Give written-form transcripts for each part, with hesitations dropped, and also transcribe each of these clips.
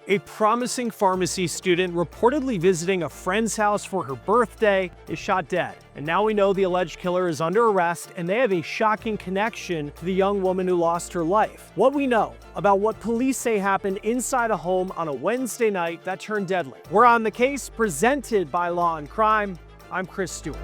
A promising pharmacy student reportedly visiting a friend's house for her birthday is shot dead. And now we know the alleged killer is under arrest, and they have a shocking connection to the young woman who lost her life. What we know about what police say happened inside a home on a Wednesday night that turned deadly. We're on the case, presented by Law&Crime. I'm Chris Stewart.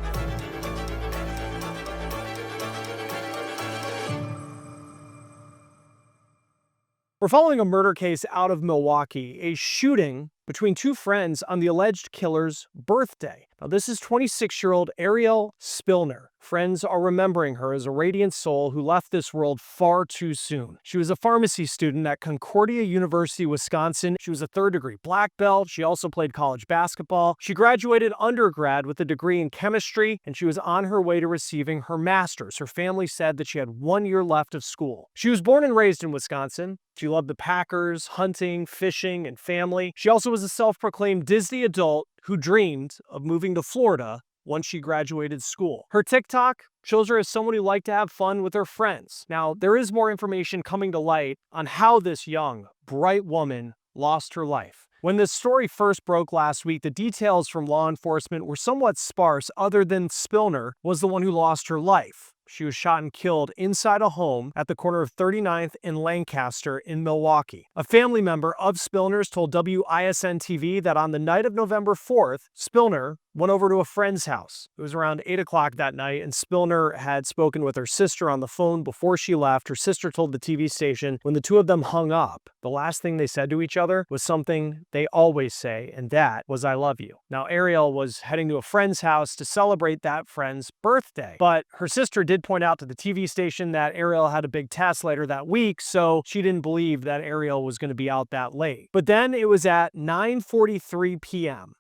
We're following a murder case out of Milwaukee, a shooting between two friends on the alleged killer's birthday. Now, this is 26-year-old Ariel Spillner. Friends are remembering her as a radiant soul who left this world far too soon. She was a pharmacy student at Concordia University, Wisconsin. She was a third-degree black belt. She also played college basketball. She graduated undergrad with a degree in chemistry, and she was on her way to receiving her master's. Her family said that she had 1 year left of school. She was born and raised in Wisconsin. She loved the Packers, hunting, fishing, and family. She also was a self-proclaimed Disney adult who dreamed of moving to Florida once she graduated school. Her TikTok shows her as someone who liked to have fun with her friends. Now, there is more information coming to light on how this young, bright woman lost her life. When this story first broke last week, the details from law enforcement were somewhat sparse, other than Spillner was the one who lost her life. She was shot and killed inside a home at the corner of 39th and Lancaster in Milwaukee. A family member of Spillner's told WISN-TV that on the night of November 4th, Spillner went over to a friend's house. It was around 8 o'clock that night, and Spillner had spoken with her sister on the phone before she left. Her sister told the TV station when the two of them hung up, the last thing they said to each other was something they always say, and that was, "I love you." Now, Ariel was heading to a friend's house to celebrate that friend's birthday, but her sister did point out to the TV station that Ariel had a big test later that week, so she didn't believe that Ariel was going to be out that late. But then it was at 9:43 p.m.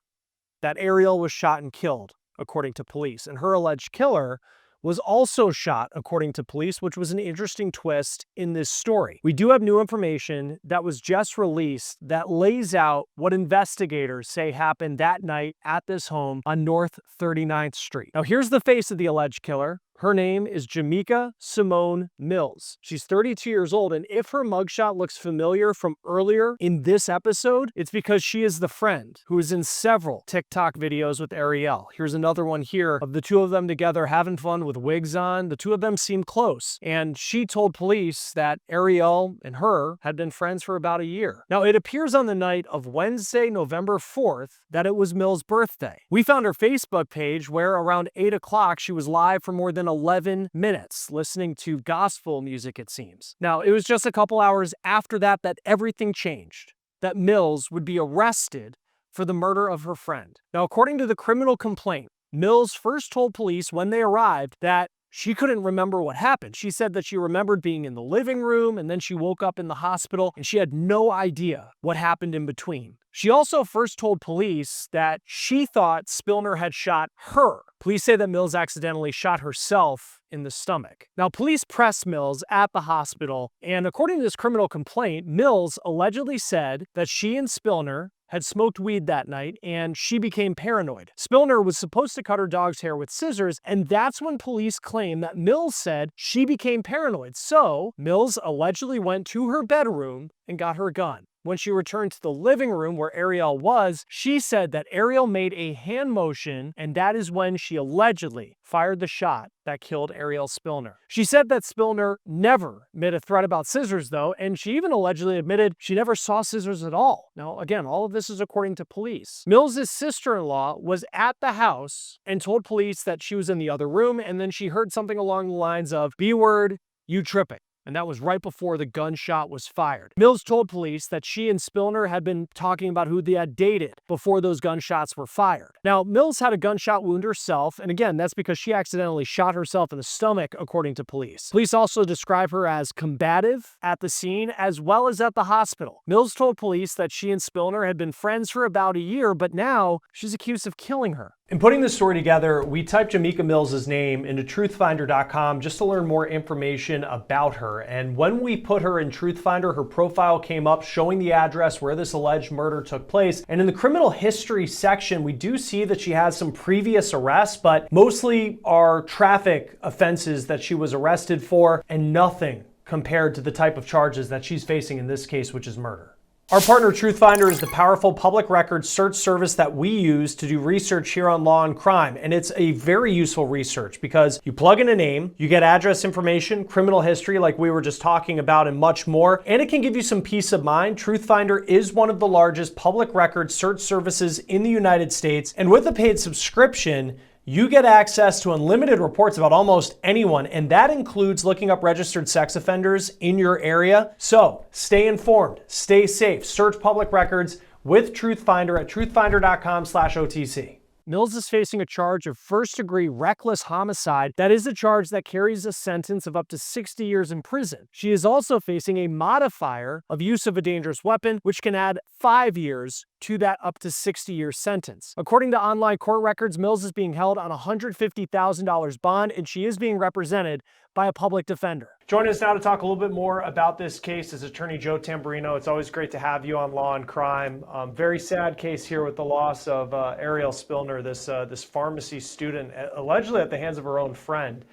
that Ariel was shot and killed, according to police. And her alleged killer was also shot, according to police, which was an interesting twist in this story. We do have new information that was just released that lays out what investigators say happened that night at this home on North 39th Street. Now, here's the face of the alleged killer. Her name is Jamica Simone Mills. She's 32 years old, and if her mugshot looks familiar from earlier in this episode, it's because she is the friend who is in several TikTok videos with Ariel. Here's another one here of the two of them together having fun with wigs on. The two of them seem close, and she told police that Ariel and her had been friends for about a year. Now, it appears on the night of Wednesday, November 4th, that it was Mills' birthday. We found her Facebook page where around 8 o'clock she was live for more than 11 minutes listening to gospel music, it seems. Now, it was just a couple hours after that that everything changed, that Mills would be arrested for the murder of her friend. Now, according to the criminal complaint, Mills first told police when they arrived that she couldn't remember what happened. She said that she remembered being in the living room, and then she woke up in the hospital, and she had no idea what happened in between. She also first told police that she thought Spillner had shot her. Police say that Mills accidentally shot herself in the stomach. Now, police pressed Mills at the hospital, and according to this criminal complaint, Mills allegedly said that she and Spillner had smoked weed that night, and she became paranoid. Spillner was supposed to cut her dog's hair with scissors, and that's when police claim that Mills said she became paranoid. So, Mills allegedly went to her bedroom and got her gun. When she returned to the living room where Ariel was, she said that Ariel made a hand motion, and that is when she allegedly fired the shot that killed Ariel Spillner. She said that Spillner never made a threat about scissors, though, and she even allegedly admitted she never saw scissors at all. Now, again, all of this is according to police. Mills' sister-in-law was at the house and told police that she was in the other room, and then she heard something along the lines of, "B-word, you tripping." And that was right before the gunshot was fired. Mills told police that she and Spillner had been talking about who they had dated before those gunshots were fired. Now, Mills had a gunshot wound herself, and again, that's because she accidentally shot herself in the stomach, according to police. Police also describe her as combative at the scene as well as at the hospital. Mills told police that she and Spillner had been friends for about a year, but now she's accused of killing her. In putting this story together, we typed Jamica Mills' name into truthfinder.com just to learn more information about her. And when we put her in Truthfinder, her profile came up showing the address where this alleged murder took place. And in the criminal history section, we do see that she has some previous arrests, but mostly are traffic offenses that she was arrested for, and nothing compared to the type of charges that she's facing in this case, which is murder. Our partner TruthFinder is the powerful public records search service that we use to do research here on Law and Crime. And it's a very useful research because you plug in a name, you get address information, criminal history like we were just talking about, and much more. And it can give you some peace of mind. TruthFinder is one of the largest public records search services in the United States. And with a paid subscription, you get access to unlimited reports about almost anyone, and that includes looking up registered sex offenders in your area. So stay informed, stay safe, search public records with TruthFinder at truthfinder.com/OTC. Mills is facing a charge of first-degree reckless homicide. That is a charge that carries a sentence of up to 60 years in prison. She is also facing a modifier of use of a dangerous weapon, which can add 5 years to that up to 60-year sentence. According to online court records, Mills is being held on a $150,000 bond, and she is being represented by a public defender. Joining us now to talk a little bit more about this case is attorney Joe Tamburino. It's always great to have you on Law and Crime. Very sad case here with the loss of Ariel Spillner, this pharmacy student, allegedly at the hands of her own friend,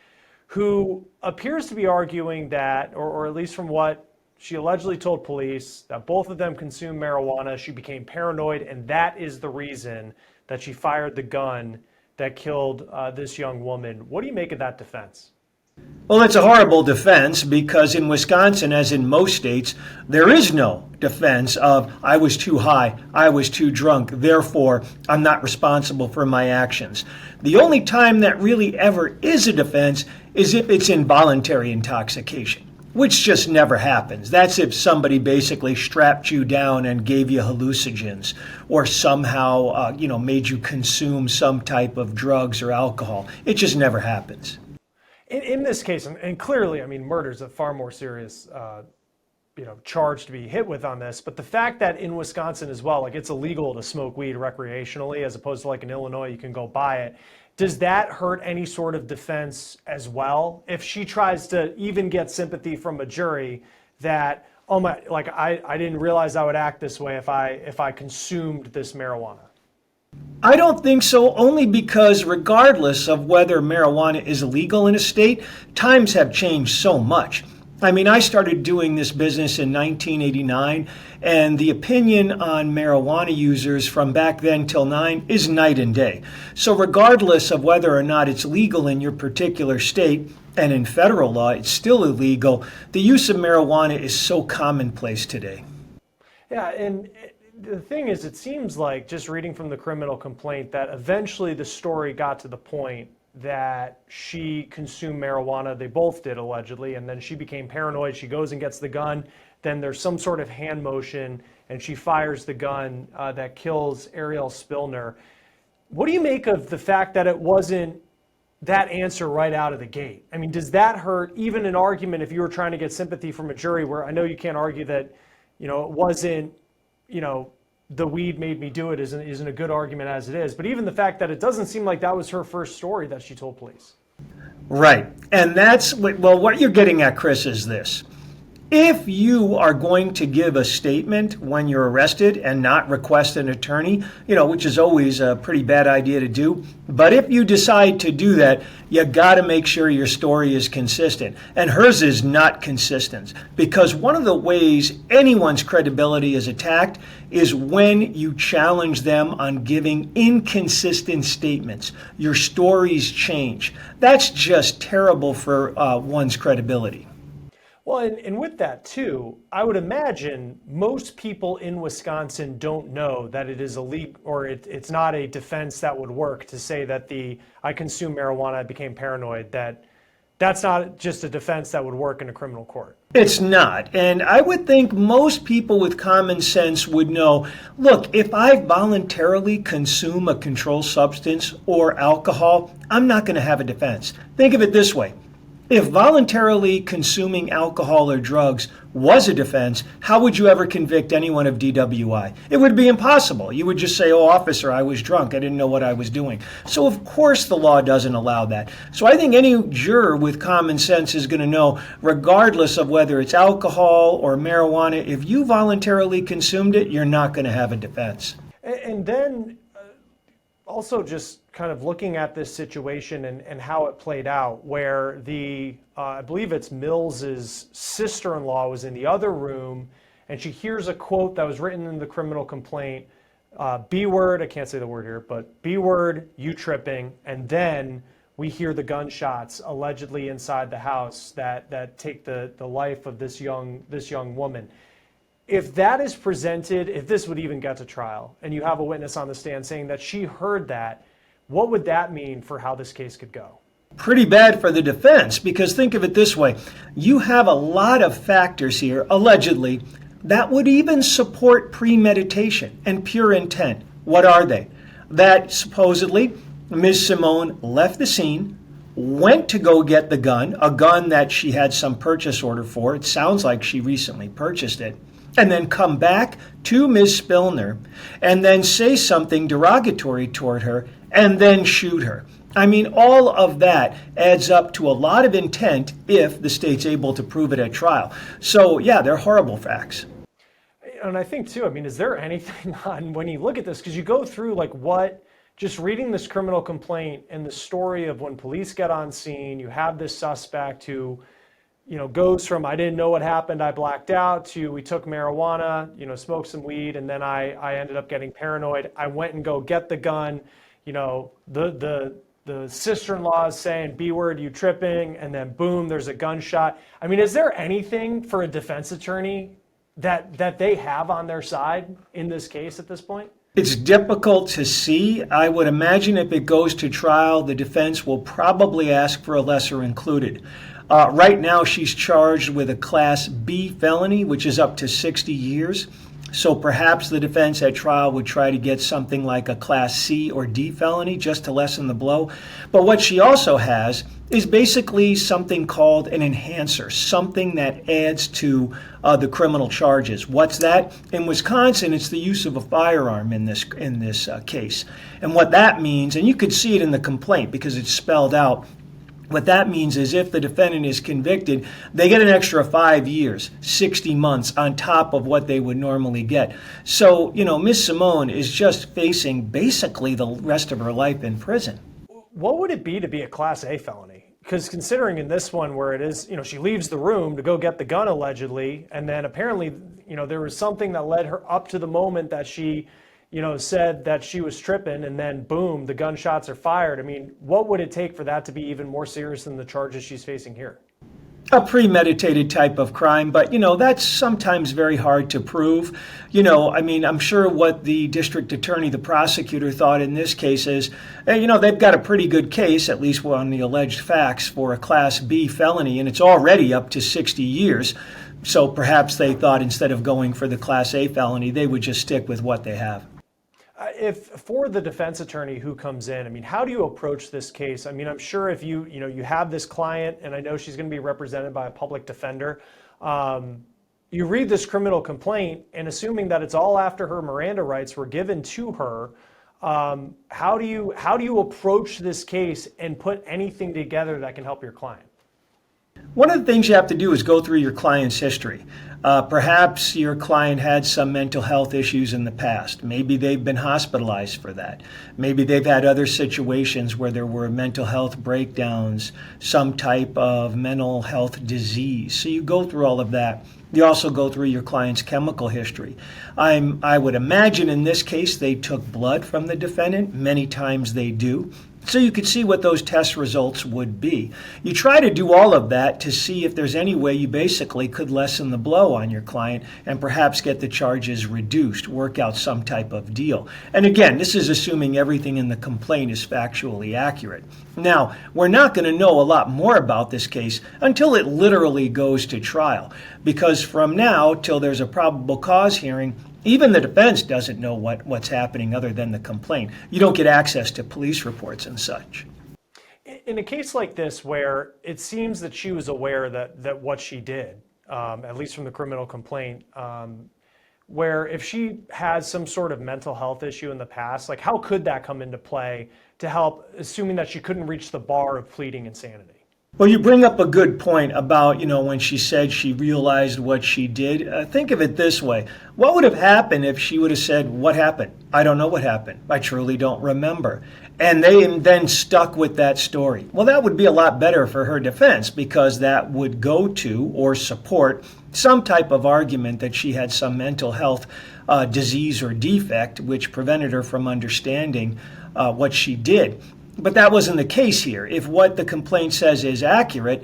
who appears to be arguing that, or at least from what she allegedly told police, that both of them consumed marijuana. She became paranoid, and that is the reason that she fired the gun that killed this young woman. What do you make of that defense? Well, it's a horrible defense because in Wisconsin, as in most states, there is no defense of I was too high, I was too drunk, therefore I'm not responsible for my actions. The only time that really ever is a defense is if it's involuntary intoxication, which just never happens. That's if somebody basically strapped you down and gave you hallucinogens or somehow, made you consume some type of drugs or alcohol. It just never happens. In this case, and clearly, I mean, murder is a far more serious, charge to be hit with on this. But the fact that in Wisconsin as well, like it's illegal to smoke weed recreationally, as opposed to like in Illinois, you can go buy it. Does that hurt any sort of defense as well? If she tries to even get sympathy from a jury that, oh my, like I didn't realize I would act this way if I consumed this marijuana. I don't think so, only because regardless of whether marijuana is illegal in a state, times have changed so much. I mean, I started doing this business in 1989, and the opinion on marijuana users from back then till now is night and day. So regardless of whether or not it's legal in your particular state, and in federal law it's still illegal, the use of marijuana is so commonplace today. Yeah, and the thing is, it seems like, just reading from the criminal complaint, that eventually the story got to the point that she consumed marijuana. They both did, allegedly, and then she became paranoid. She goes and gets the gun. Then there's some sort of hand motion, and she fires the gun that kills Ariel Spillner. What do you make of the fact that it wasn't that answer right out of the gate? I mean, does that hurt even an argument if you were trying to get sympathy from a jury, where I know you can't argue that, it wasn't, the weed made me do it isn't a good argument as it is. But even the fact that it doesn't seem like that was her first story that she told police. Right. And that's what you're getting at, Chris, is this. If you are going to give a statement when you're arrested and not request an attorney, which is always a pretty bad idea to do, but if you decide to do that, you got to make sure your story is consistent. And hers is not consistent, because one of the ways anyone's credibility is attacked is when you challenge them on giving inconsistent statements. Your stories change. That's just terrible for one's credibility. Well, and with that too, I would imagine most people in Wisconsin don't know that it is illegal, or it's not a defense that would work to say that I consumed marijuana, I became paranoid, that's not just a defense that would work in a criminal court. It's not. And I would think most people with common sense would know, look, if I voluntarily consume a controlled substance or alcohol, I'm not going to have a defense. Think of it this way. If voluntarily consuming alcohol or drugs was a defense, how would you ever convict anyone of DWI? It would be impossible. You would just say, oh, officer, I was drunk. I didn't know what I was doing. So of course the law doesn't allow that. So I think any juror with common sense is going to know, regardless of whether it's alcohol or marijuana, if you voluntarily consumed it, you're not going to have a defense. And then also just kind of looking at this situation and how it played out, where I believe it's Mills's sister-in-law was in the other room, and she hears a quote that was written in the criminal complaint, B word, I can't say the word here, but B word, you tripping, and then we hear the gunshots allegedly inside the house that take the life of this young woman. If that is presented, if this would even get to trial, and you have a witness on the stand saying that she heard that, what would that mean for how this case could go? Pretty bad for the defense, because think of it this way. You have a lot of factors here, allegedly, that would even support premeditation and pure intent. What are they? That supposedly Ms. Simone left the scene, went to go get the gun, a gun that she had some purchase order for. It sounds like she recently purchased it. And then come back to Ms. Spillner and then say something derogatory toward her and then shoot her. I mean, all of that adds up to a lot of intent if the state's able to prove it at trial. So, yeah, they're horrible facts. And I think, too, I mean, is there anything on when you look at this, because you go through like what, just reading this criminal complaint and the story of when police get on scene, you have this suspect who, goes from I didn't know what happened, I blacked out, to we took marijuana, smoked some weed, and then I ended up getting paranoid. I went and go get the gun. The sister-in-law is saying B word, you tripping, and then boom, there's a gunshot. I mean, is there anything for a defense attorney that they have on their side in this case at this point? It's difficult to see. I would imagine if it goes to trial, the defense will probably ask for a lesser included. Right now, she's charged with a Class B felony, which is up to 60 years. So perhaps the defense at trial would try to get something like a Class C or D felony just to lessen the blow. But what she also has is basically something called an enhancer, something that adds to the criminal charges. What's that? In Wisconsin, it's the use of a firearm in this case. And what that means, and you could see it in the complaint because it's spelled out, what that means is if the defendant is convicted, they get an extra 5 years, 60 months on top of what they would normally get. So, Ms. Simone is just facing basically the rest of her life in prison. What would it be to be a Class A felony? Because considering in this one where it is, she leaves the room to go get the gun allegedly, and then apparently, there was something that led her up to the moment that she said that she was tripping, and then boom, the gunshots are fired. I mean, what would it take for that to be even more serious than the charges she's facing here? A premeditated type of crime, but that's sometimes very hard to prove. I'm sure what the district attorney, the prosecutor, thought in this case is, hey, they've got a pretty good case, at least on the alleged facts, for a Class B felony, and it's already up to 60 years. So perhaps they thought instead of going for the Class A felony, they would just stick with what they have. If for the defense attorney who comes in, I mean, how do you approach this case? I mean, I'm sure if you have this client, and I know she's going to be represented by a public defender, you read this criminal complaint, and assuming that it's all after her Miranda rights were given to her, how do you approach this case and put anything together that can help your client? One of the things you have to do is go through your client's history. Perhaps your client had some mental health issues in the past. Maybe they've been hospitalized for that. Maybe they've had other situations where there were mental health breakdowns, some type of mental health disease. So you go through all of that. You also go through your client's chemical history. I would imagine in this case they took blood from the defendant. Many times they do. So you could see what those test results would be. You try to do all of that to see if there's any way you basically could lessen the blow on your client and perhaps get the charges reduced, work out some type of deal. And again, this is assuming everything in the complaint is factually accurate. Now, we're not going to know a lot more about this case until it literally goes to trial, because from now till there's a probable cause hearing, even the defense doesn't know what's happening other than the complaint. You don't get access to police reports and such. In a case like this, where it seems that she was aware that what she did, at least from the criminal complaint, where if she has some sort of mental health issue in the past, like how could that come into play to help, assuming that she couldn't reach the bar of pleading insanity? Well, you bring up a good point about, when she said she realized what she did. Think of it this way. What would have happened if she would have said, "What happened? I don't know what happened. I truly don't remember." And they then stuck with that story. Well, that would be a lot better for her defense because that would go to or support some type of argument that she had some mental health disease or defect which prevented her from understanding what she did. But that wasn't the case here. If what the complaint says is accurate,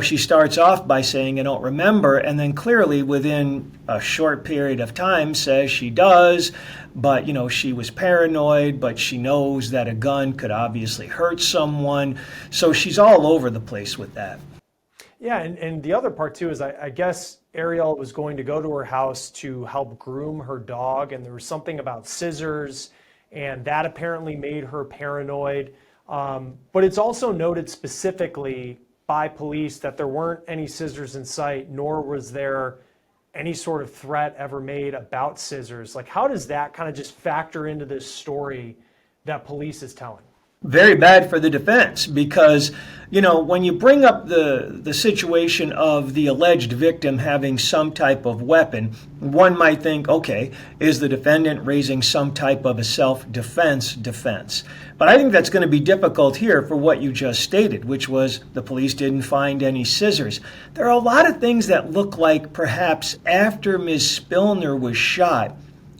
she starts off by saying, "I don't remember," and then clearly within a short period of time says she does, but, she was paranoid, but she knows that a gun could obviously hurt someone. So she's all over the place with that. Yeah, and the other part too is I guess Ariel was going to go to her house to help groom her dog, and there was something about scissors, and that apparently made her paranoid. But it's also noted specifically by police that there weren't any scissors in sight, nor was there any sort of threat ever made about scissors. Like, how does that kind of just factor into this story that police is telling? Very bad for the defense because, when you bring up the situation of the alleged victim having some type of weapon, one might think, okay, is the defendant raising some type of a self-defense defense? But I think that's going to be difficult here for what you just stated, which was the police didn't find any scissors. There are a lot of things that look like perhaps after Ms. Spillner was shot,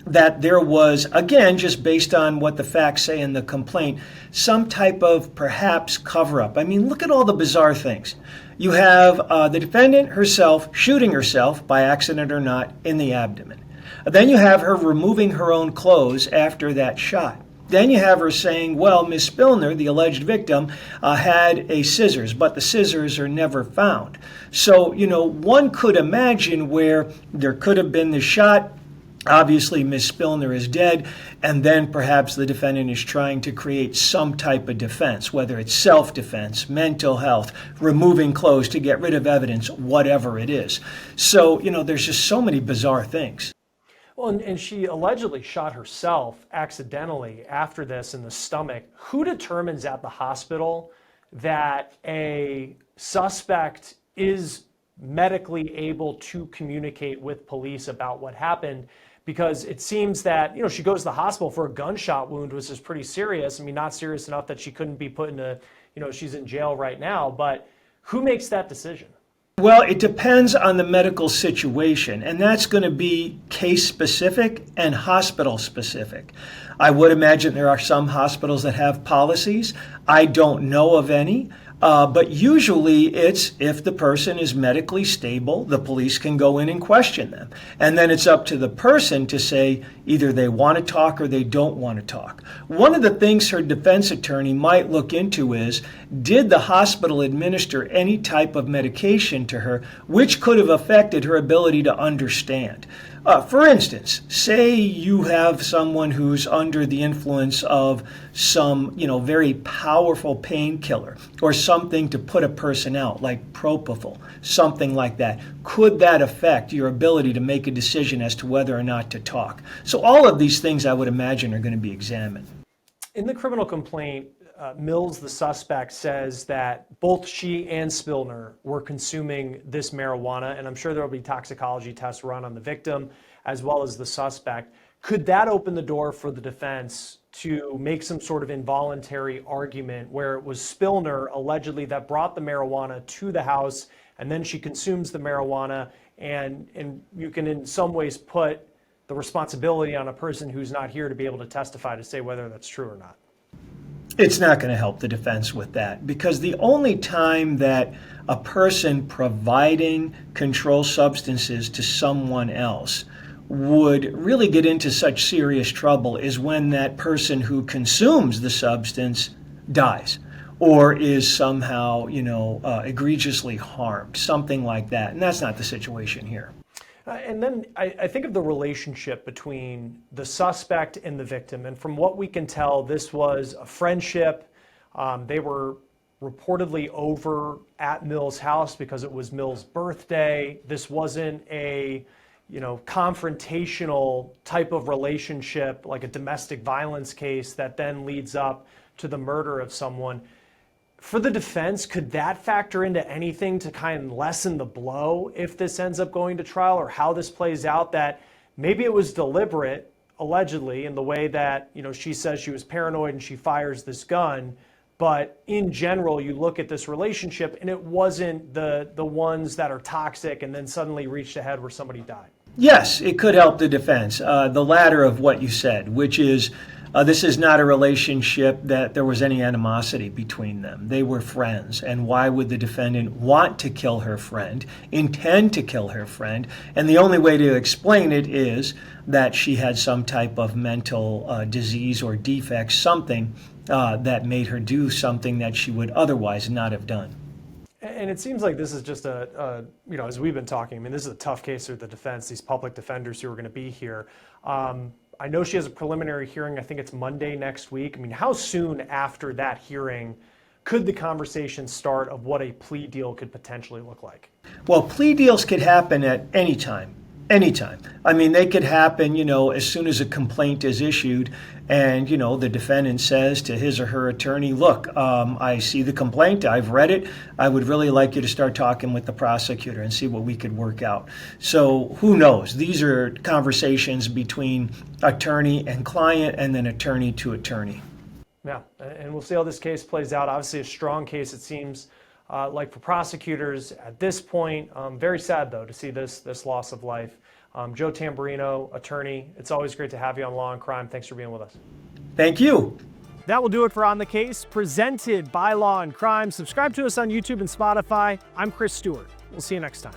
that there was, again, just based on what the facts say in the complaint, some type of perhaps cover-up. I mean, look at all the bizarre things. You have the defendant herself shooting herself, by accident or not, in the abdomen. Then you have her removing her own clothes after that shot. Then you have her saying, well, Ms. Spillner, the alleged victim, had a scissors, but the scissors are never found. So, one could imagine where there could have been the shot. Obviously, Ms. Spillner is dead, and then perhaps the defendant is trying to create some type of defense, whether it's self-defense, mental health, removing clothes to get rid of evidence, whatever it is. So, there's just so many bizarre things. Well, and she allegedly shot herself accidentally after this in the stomach. Who determines at the hospital that a suspect is medically able to communicate with police about what happened? Because it seems that, she goes to the hospital for a gunshot wound, which is pretty serious. I mean, not serious enough that she couldn't be put into, she's in jail right now. But who makes that decision? Well, it depends on the medical situation, and that's going to be case-specific and hospital-specific. I would imagine there are some hospitals that have policies. I don't know of any. But usually it's if the person is medically stable, the police can go in and question them. And then it's up to the person to say either they want to talk or they don't want to talk. One of the things her defense attorney might look into is, did the hospital administer any type of medication to her which could have affected her ability to understand? For instance, say you have someone who's under the influence of some, very powerful painkiller or something to put a person out, like propofol, something like that. Could that affect your ability to make a decision as to whether or not to talk? So all of these things I would imagine are going to be examined. In the criminal complaint, Mills, the suspect, says that both she and Spillner were consuming this marijuana, and I'm sure there will be toxicology tests run on the victim as well as the suspect. Could that open the door for the defense to make some sort of involuntary argument where it was Spillner allegedly that brought the marijuana to the house, and then she consumes the marijuana, and you can in some ways put the responsibility on a person who's not here to be able to testify to say whether that's true or not? It's not going to help the defense with that, because the only time that a person providing controlled substances to someone else would really get into such serious trouble is when that person who consumes the substance dies or is somehow, egregiously harmed, something like that. And that's not the situation here. And then I think of the relationship between the suspect and the victim. And from what we can tell, this was a friendship. They were reportedly over at Mills' house because it was Mills' birthday. This wasn't a confrontational type of relationship like a domestic violence case that then leads up to the murder of someone. For the defense, could that factor into anything to kind of lessen the blow if this ends up going to trial, or how this plays out, that maybe it was deliberate, allegedly, in the way that, she says she was paranoid and she fires this gun, but in general, you look at this relationship and it wasn't the ones that are toxic and then suddenly reached ahead where somebody died? Yes, it could help the defense. The latter of what you said, which is this is not a relationship that there was any animosity between them. They were friends. And why would the defendant want to kill her friend, intend to kill her friend? And the only way to explain it is that she had some type of mental disease or defect, something that made her do something that she would otherwise not have done. And it seems like this is just as we've been talking, this is a tough case for the defense, these public defenders who are going to be here. I know she has a preliminary hearing. I think it's Monday next week. How soon after that hearing could the conversation start of what a plea deal could potentially look like? Well, plea deals could happen at any time. Anytime. They could happen, as soon as a complaint is issued and, the defendant says to his or her attorney, look, I see the complaint, I've read it, I would really like you to start talking with the prosecutor and see what we could work out. So who knows? These are conversations between attorney and client and then attorney to attorney. Yeah, and we'll see how this case plays out. Obviously a strong case, it seems like, for prosecutors at this point. Very sad, though, to see this loss of life. Joe Tamburino, attorney, it's always great to have you on Law and Crime. Thanks for being with us. Thank you. That will do it for On the Case, presented by Law and Crime. Subscribe to us on YouTube and Spotify. I'm Chris Stewart. We'll see you next time.